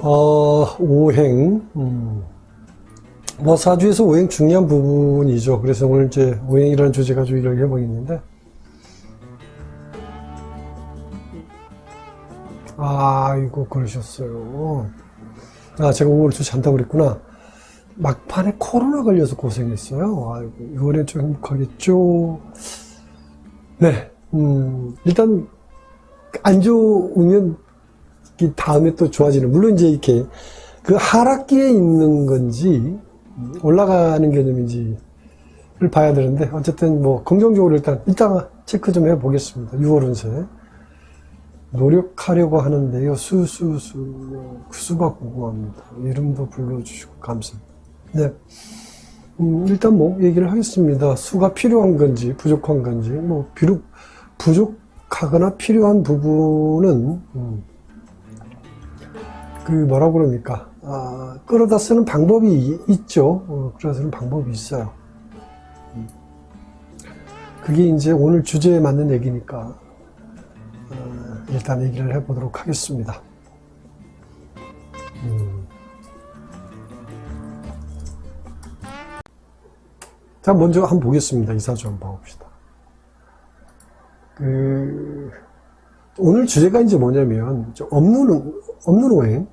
오행. 뭐 사주에서 오행 중요한 부분이죠. 그래서 오늘 이제 오행이라는 주제 가지고 이야기 해보겠는데, 이거 그러셨어요. 제가 오늘 주제 잔다고 그랬구나. 막판에 코로나 걸려서 고생했어요. 아이고, 이번엔 좀 행복하겠죠. 네. 일단, 안 좋으면, 다음에 또 좋아지는. 물론 이제 이렇게, 그 하락기에 있는 건지, 올라가는 개념인지를 봐야 되는데, 어쨌든 뭐, 긍정적으로 일단 체크 좀 해보겠습니다. 6월 운세. 노력하려고 하는데요. 수가 궁금합니다. 이름도 불러주시고, 감사합니다. 네. 일단 뭐, 얘기를 하겠습니다. 수가 필요한 건지, 부족한 건지, 뭐, 비록 부족하거나 필요한 부분은, 뭐라고 그럽니까? 끌어다 쓰는 방법이 있죠. 끌어다 쓰는 방법이 있어요. 그게 이제 오늘 주제에 맞는 얘기니까, 일단 얘기를 해보도록 하겠습니다. 자, 먼저 한번 보겠습니다. 이 사주 한번 봐봅시다. 오늘 주제가 이제 뭐냐면, 없는 오행.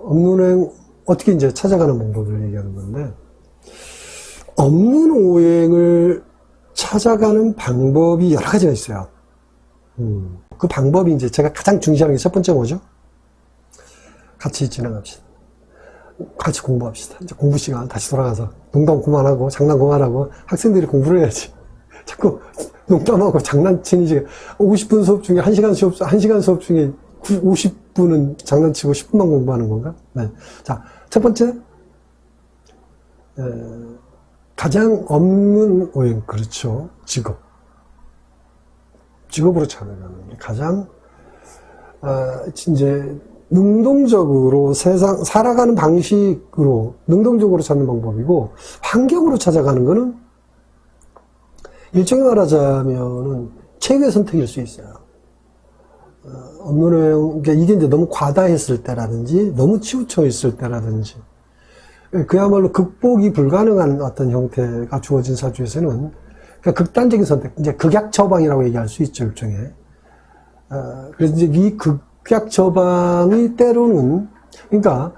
없는 오행, 어떻게 이제 찾아가는 방법을 얘기하는 건데, 없는 오행을 찾아가는 방법이 여러 가지가 있어요. 그 방법이 이제 제가 가장 중시하는 게 첫 번째 뭐죠? 같이 진행합시다. 같이 공부합시다. 이제 공부 시간 다시 돌아가서 농담 그만하고 장난 그만하고 학생들이 공부를 해야지. 자꾸 농담하고 장난치니 50분 수업 중에 1시간 수업 중에 50분은 장난치고 10분만 공부하는 건가? 네. 자, 첫 번째, 가장 없는 오행, 그렇죠. 직업으로 찾아가는 게 가장, 이제, 능동적으로 살아가는 방식으로, 능동적으로 찾는 방법이고, 환경으로 찾아가는 거는, 일종의 말하자면은, 최고의 선택일 수 있어요. 없는 오행, 그러니까 이게 이제 너무 과다했을 때라든지, 너무 치우쳐 있을 때라든지, 그야말로 극복이 불가능한 어떤 형태가 주어진 사주에서는, 그러니까 극단적인 선택, 이제 극약 처방이라고 얘기할 수 있죠, 일종의. 그래서 이제 이 극약 처방이 때로는, 그러니까,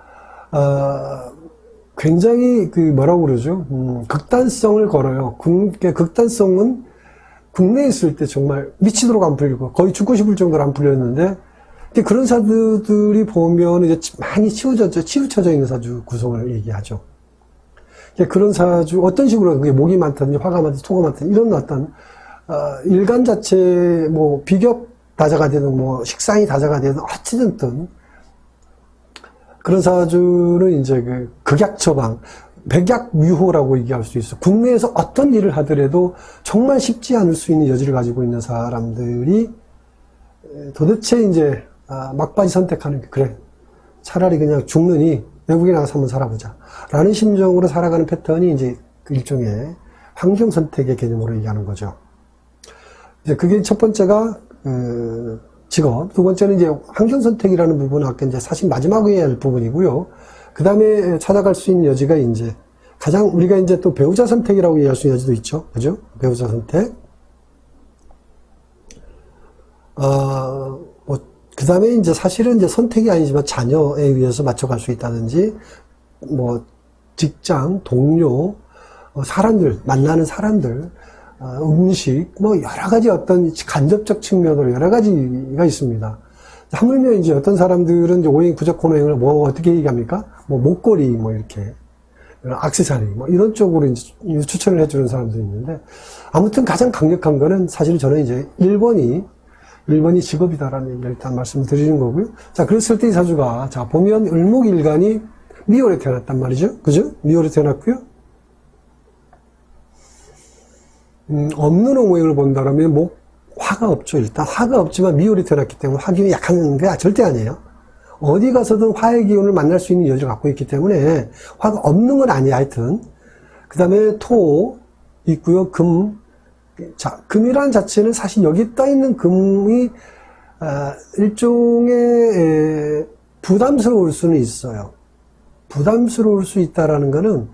굉장히 뭐라고 그러죠? 극단성을 걸어요. 극단성은 국내에 있을 때 정말 미치도록 안 풀리고, 거의 죽고 싶을 정도로 안 풀렸는데, 그런 사주들이 보면 이제 많이 치우쳐져 있는 사주 구성을 얘기하죠. 그런 사주, 어떤 식으로 그게 목이 많다든지 화가 많다든지 토가 많다든지 이런 어떤, 일간 자체, 뭐, 비격 다자가 되든 뭐, 식상이 다자가 되든 어찌든 그런 사주는 이제 극약 처방, 백약뮤호라고 얘기할 수 있어. 국내에서 어떤 일을 하더라도 정말 쉽지 않을 수 있는 여지를 가지고 있는 사람들이 도대체 이제, 막바지 선택하는 게, 그래. 차라리 그냥 죽느니 외국에 나가서 한번 살아보자. 라는 심정으로 살아가는 패턴이 이제 그 일종의 환경 선택의 개념으로 얘기하는 거죠. 이제 그게 첫 번째가, 직업. 두 번째는 이제 환경 선택이라는 부분은 아까 이제 사실 마지막에 할 부분이고요. 그 다음에 찾아갈 수 있는 여지가 이제 가장 우리가 이제 또 배우자 선택이라고 얘기할 수 있는 여지도 있죠. 그죠? 배우자 선택. 그 다음에 이제 사실은 이제 선택이 아니지만 자녀에 의해서 맞춰갈 수 있다든지, 뭐, 직장, 동료, 사람들, 만나는 사람들, 음식, 뭐, 여러 가지 어떤 간접적 측면으로 여러 가지가 있습니다. 하물며 이제 어떤 사람들은 이제 오행, 부족한 오행을 뭐, 어떻게 얘기합니까? 뭐, 목걸이, 뭐, 이렇게, 액세서리, 뭐, 이런 쪽으로 이제 추천을 해주는 사람들이 있는데, 아무튼 가장 강력한 거는 사실 저는 이제 1번이 직업이다라는 얘기를 일단 말씀드리는 거고요. 자, 그랬을 때 이 사주가, 자, 보면 을목일간이 미월에 태어났단 말이죠. 그죠? 미월에 태어났고요. 없는 오행을 본다라면 화가 없죠. 일단 화가 없지만 미월에 태어났기 때문에 화기운이 약한 게 절대 아니에요. 어디 가서든 화의 기운을 만날 수 있는 여지를 갖고 있기 때문에 화가 없는 건 아니에요. 하여튼. 그 다음에 토 있고요. 자, 금이라는 자체는 사실 여기 떠 있는 금이 일종의 부담스러울 수는 있어요. 부담스러울 수 있다라는 거는,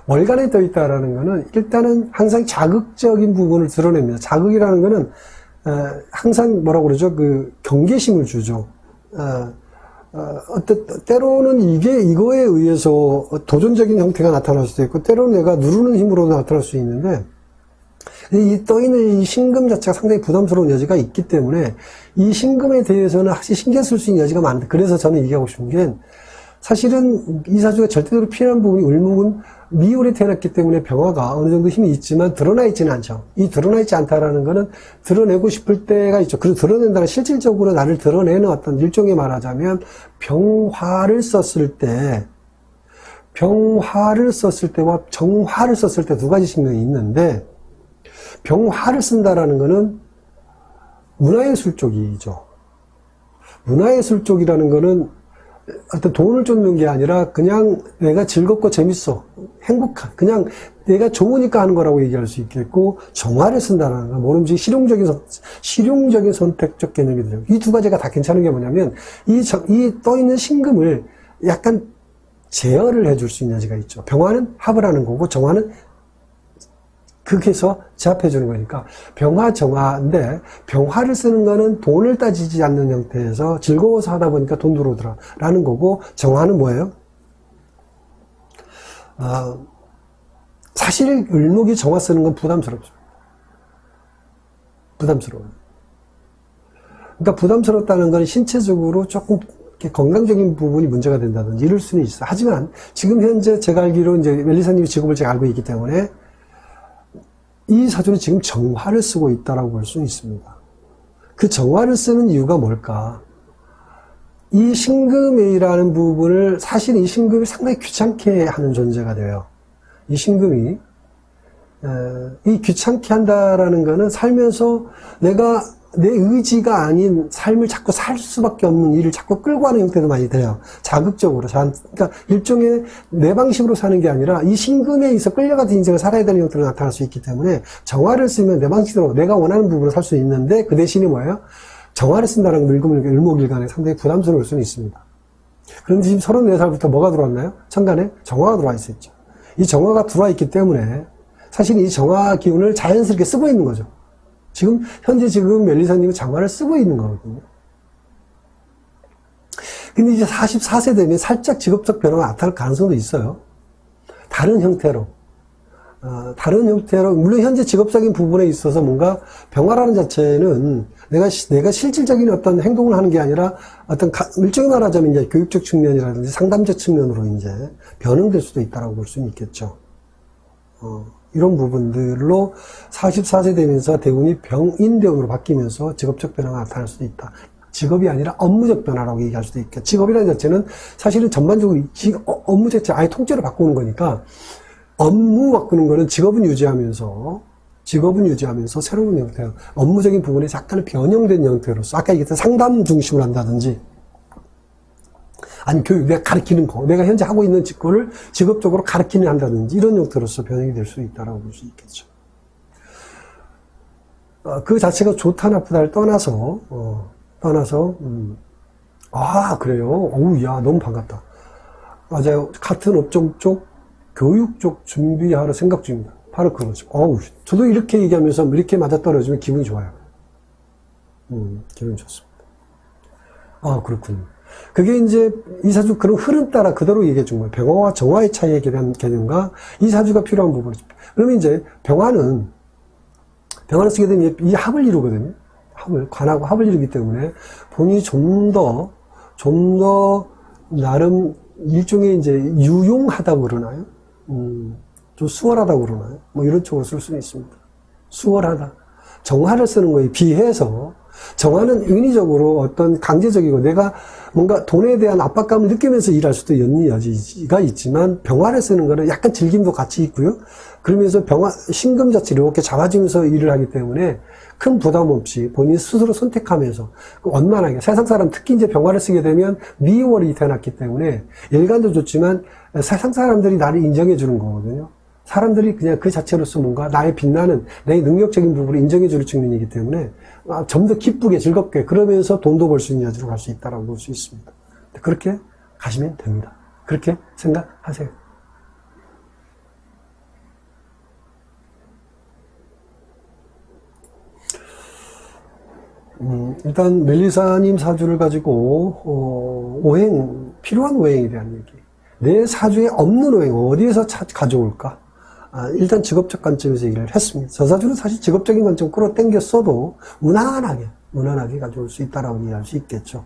월간에 떠 있다라는 거는 일단은 항상 자극적인 부분을 드러냅니다. 자극이라는 거는 항상 뭐라고 그러죠? 그 경계심을 주죠. 때로는 이거에 의해서 도전적인 형태가 나타날 수도 있고, 때로는 내가 누르는 힘으로 나타날 수 있는데, 이 떠있는 이 신금 자체가 상당히 부담스러운 여지가 있기 때문에, 이 신금에 대해서는 확실히 신경 쓸 수 있는 여지가 많다. 그래서 저는 얘기하고 싶은 게, 사실은 이 사주가 절대적으로 필요한 부분이, 을목은 미월에 태어났기 때문에 병화가 어느 정도 힘이 있지만 드러나 있지는 않죠. 이 드러나 있지 않다라는 거는 드러내고 싶을 때가 있죠. 그리고 드러낸다는 실질적으로 나를 드러내는 어떤 일종의 말하자면 병화를 썼을 때와 정화를 썼을 때 두 가지 측면이 있는데, 병화를 쓴다라는 거는 문화예술 쪽이죠. 문화예술 쪽이라는 거는 어떤 돈을 쫓는 게 아니라 그냥 내가 즐겁고 재밌어, 행복한, 그냥 내가 좋으니까 하는 거라고 얘기할 수 있겠고, 정화를 쓴다는 건 뭐든지 실용적인 선택적 개념이 되죠. 이 두 가지가 다 괜찮은 게 뭐냐면, 이 떠있는 신금을 약간 제어를 해줄 수 있는 여지가 있죠. 병화는 합을 하는 거고, 정화는 극해서 제압해 주는 거니까 병화, 정화인데, 병화를 쓰는 거는 돈을 따지지 않는 형태에서 즐거워서 하다 보니까 돈 들어오더라 라는 거고, 정화는 뭐예요? 사실 을목이 정화 쓰는 건 부담스럽습니다. 부담스러워요. 그러니까 부담스럽다는 건 신체적으로 조금 건강적인 부분이 문제가 된다든지 이럴 수는 있어. 하지만 지금 현재 제가 알기로 이제 멜리사님의 직업을 제가 알고 있기 때문에 이 사주는 지금 정화를 쓰고 있다라고 볼 수는 있습니다. 그 정화를 쓰는 이유가 뭘까? 이 신금이라는 부분을, 사실 이 신금이 상당히 귀찮게 하는 존재가 돼요. 이 신금이 이 귀찮게 한다라는 거는 살면서 내가 내 의지가 아닌 삶을 자꾸 살 수밖에 없는 일을 자꾸 끌고 가는 형태도 많이 돼요. 자극적으로. 그러니까 일종의 내 방식으로 사는 게 아니라 이 신금에 있어 끌려가는 인생을 살아야 되는 형태로 나타날 수 있기 때문에, 정화를 쓰면 내 방식대로 내가 원하는 부분을 살 수 있는데, 그 대신에 뭐예요? 정화를 쓴다는 건 을목일간에 상당히 부담스러울 수는 있습니다. 그런데 지금 34살부터 뭐가 들어왔나요? 천간에 정화가 들어와 있었죠. 이 정화가 들어와 있기 때문에 사실 이 정화 기운을 자연스럽게 쓰고 있는 거죠. 현재 멜리사님은 정화를 쓰고 있는 거거든요. 근데 이제 44세 되면 살짝 직업적 변화가 나타날 가능성도 있어요. 다른 형태로, 물론 현재 직업적인 부분에 있어서 뭔가 병화라는 자체는 내가 실질적인 어떤 행동을 하는 게 아니라 어떤 일종의 말하자면 이제 교육적 측면이라든지 상담적 측면으로 이제 변형될 수도 있다라고 볼 수는 있겠죠. 이런 부분들로 44세 되면서 대운이 병인대운으로 바뀌면서 직업적 변화가 나타날 수도 있다. 직업이 아니라 업무적 변화라고 얘기할 수도 있겠죠. 직업이라는 자체는 사실은 전반적으로 업무 자체 아예 통째로 바꾸는 거니까, 업무 바꾸는 거는 직업은 유지하면서 새로운 형태, 업무적인 부분에 약간의 변형된 형태로서, 아까 얘기했던 상담 중심으로 한다든지, 아니 교육, 내가 가르치는 거, 내가 현재 하고 있는 직거를 직업적으로 가르치는 한다든지 이런 형태로서 변형이 될 수 있다라고 볼 수 있겠죠. 그 자체가 좋다 나쁘다를 떠나서 그래요. 어우, 야, 너무 반갑다. 맞아요. 같은 업종 쪽, 교육 쪽 준비하러 생각 중입니다. 바로 그거죠. 어우, 저도 이렇게 얘기하면서 이렇게 맞아떨어지면 기분이 좋아요. 기분이 좋습니다. 그렇군요. 그게 이제 이 사주 그런 흐름 따라 그대로 얘기해 준 거예요. 병화와 정화의 차이에 대한 개념과 이 사주가 필요한 부분이죠. 그러면 이제 병화는 쓰게 되면 이 합을 이루거든요. 관하고 합을 이루기 때문에 본인이 좀 더 나름 일종의 이제 유용하다고 그러나요? 좀 수월하다고 그러나요? 뭐 이런 쪽으로 쓸 수는 있습니다. 수월하다. 정화를 쓰는 거에 비해서, 정화는 인위적으로 어떤 강제적이고 내가 뭔가 돈에 대한 압박감을 느끼면서 일할 수도 있는 여지가 있지만, 병화를 쓰는 거는 약간 즐김도 같이 있고요. 그러면서 신금 자체를 이렇게 잡아주면서 일을 하기 때문에 큰 부담 없이 본인 스스로 선택하면서 원만하게, 세상 사람, 특히 이제 병화를 쓰게 되면 미월이 태어났기 때문에 일간도 좋지만 세상 사람들이 나를 인정해 주는 거거든요. 사람들이 그냥 그 자체로서 뭔가 나의 빛나는 내 능력적인 부분을 인정해 줄 측면이기 때문에 좀 더 기쁘게 즐겁게, 그러면서 돈도 벌 수 있는 여지로 갈 수 있다고 볼 수 있습니다. 그렇게 가시면 됩니다. 그렇게 생각하세요. 일단 멜리사님 사주를 가지고 필요한 오행에 대한 얘기. 내 사주에 없는 오행 어디에서 가져올까? 일단 직업적 관점에서 얘기를 했습니다. 저 사주는 사실 직업적인 관점 끌어당겼어도 무난하게 가져올 수 있다라고 이해할 수 있겠죠.